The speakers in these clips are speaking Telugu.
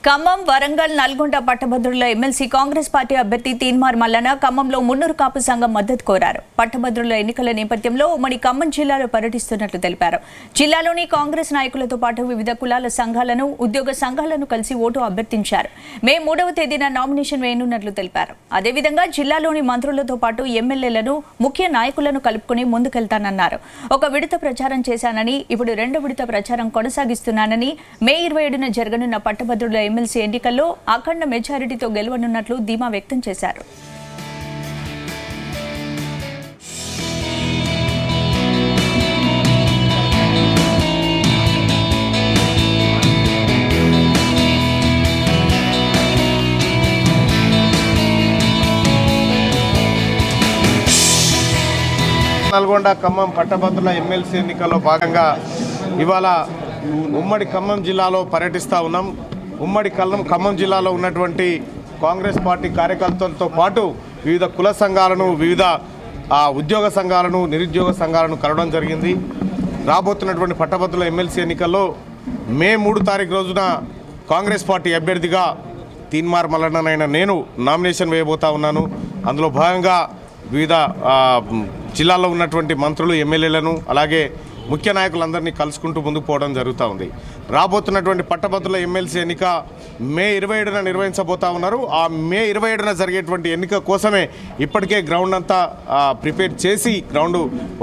ఖమ్మం, వరంగల్, నల్గొండ పట్టభద్రుల ఎమ్మెల్సీ కాంగ్రెస్ పార్టీ అభ్యర్థి తీన్మార్ మల్లన్న ఖమ్మంలో మున్నూరు కాపు సంఘం మద్దతు కోరారు. పట్టభద్రుల ఎన్నికల నేపథ్యంలో ఉమ్మడి ఖమ్మం జిల్లాలో పర్యటిస్తున్నట్లు తెలిపారు. జిల్లాలోని కాంగ్రెస్ నాయకులతో పాటు వివిధ కులాల సంఘాలను, ఉద్యోగ సంఘాలను కలిసి ఓటు అభ్యర్థించారు. మే 3వ తేదీన నామినేషన్ వేయనున్నట్లు తెలిపారు. అదేవిధంగా జిల్లాలోని మంత్రులతో పాటు ఎమ్మెల్యేలను, ముఖ్య నాయకులను కలుపుకుని ముందుకెళ్తానన్నారు. ఒక విడత ప్రచారం చేశానని, ఇప్పుడు రెండో విడత ప్రచారం కొనసాగిస్తున్నానని, మే 27న జరగనున్న పట్టభద్రుల ఎమ్మెల్సీ ఎన్నికల్లో అఖండ మెజారిటీతో గెలవనున్నట్లు ధీమా వ్యక్తం చేశారు. నల్గొండ, ఖమ్మం పట్టభద్రుల ఎమ్మెల్సీ ఎన్నికల్లో భాగంగా ఇవాళ ఉమ్మడి ఖమ్మం జిల్లాలో పర్యటిస్తూ ఉన్నాం. ఉమ్మడి ఖమ్మం జిల్లాలో ఉన్నటువంటి కాంగ్రెస్ పార్టీ కార్యకర్తలతో పాటు వివిధ కుల సంఘాలను, వివిధ ఉద్యోగ సంఘాలను, నిరుద్యోగ సంఘాలను కలవడం జరిగింది. రాబోతున్నటువంటి పట్టభద్రుల ఎమ్మెల్సీ ఎన్నికల్లో మే 3 తారీఖు రోజున కాంగ్రెస్ పార్టీ అభ్యర్థిగా తీన్మార్ మల్లన్ననైన నేను నామినేషన్ వేయబోతా ఉన్నాను. అందులో భాగంగా వివిధ జిల్లాల్లో ఉన్నటువంటి మంత్రులు, ఎమ్మెల్యేలను, అలాగే ముఖ్య నాయకులందరినీ కలుసుకుంటూ ముందుకు పోవడం జరుగుతూ ఉంది. రాబోతున్నటువంటి పట్టభద్రుల ఎమ్మెల్సీ ఎన్నిక మే 27న నిర్వహించబోతా ఉన్నారు. ఆ మే 27న జరిగేటువంటి ఎన్నిక కోసమే ఇప్పటికే గ్రౌండ్ అంతా ప్రిపేర్ చేసి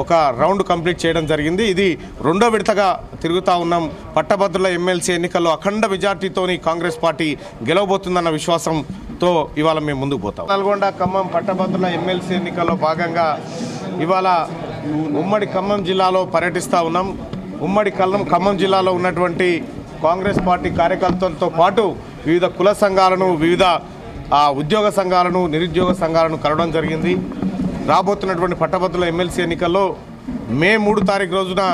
ఒక రౌండ్ కంప్లీట్ చేయడం జరిగింది. ఇది రెండో విడతగా తిరుగుతూ ఉన్నాం. పట్టభద్రుల ఎమ్మెల్సీ ఎన్నికల్లో అఖండ మెజార్టీతోని కాంగ్రెస్ పార్టీ గెలవబోతుందన్న విశ్వాసంతో ఇవాళ మేము ముందుకు పోతాం. నల్గొండ, ఖమ్మం పట్టభద్రుల ఎమ్మెల్సీ ఎన్నికల్లో భాగంగా ఇవాళ ఉమ్మడి ఖమ్మం జిల్లాలో పర్యటిస్తూ ఉన్నాం. ఉమ్మడి ఖమ్మం జిల్లాలో ఉన్నటువంటి కాంగ్రెస్ పార్టీ కార్యకర్తలతో పాటు వివిధ కుల సంఘాలను, వివిధ ఉద్యోగ సంఘాలను, నిరుద్యోగ సంఘాలను కలవడం జరిగింది. రాబోతున్నటువంటి పట్టభద్రుల ఎమ్మెల్సీ ఎన్నికల్లో మే 3 తారీఖు రోజున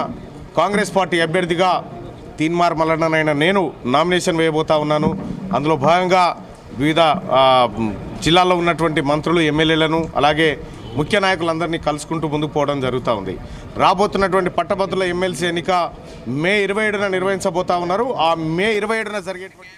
కాంగ్రెస్ పార్టీ అభ్యర్థిగా తీన్మార్ మల్లన్ననైన నేను నామినేషన్ వేయబోతా ఉన్నాను. అందులో భాగంగా వివిధ జిల్లాల్లో ఉన్నటువంటి మంత్రులు, ఎమ్మెల్యేలను, అలాగే ముఖ్య నాయకులందరినీ కలుసుకుంటూ ముందుకు పోవడం జరుగుతూ ఉంది. రాబోతున్నటువంటి పట్టభద్రుల ఎమ్మెల్సీ ఎన్నిక మే 27న నిర్వహించబోతా ఉన్నారు. ఆ మే 27న జరిగేటువంటి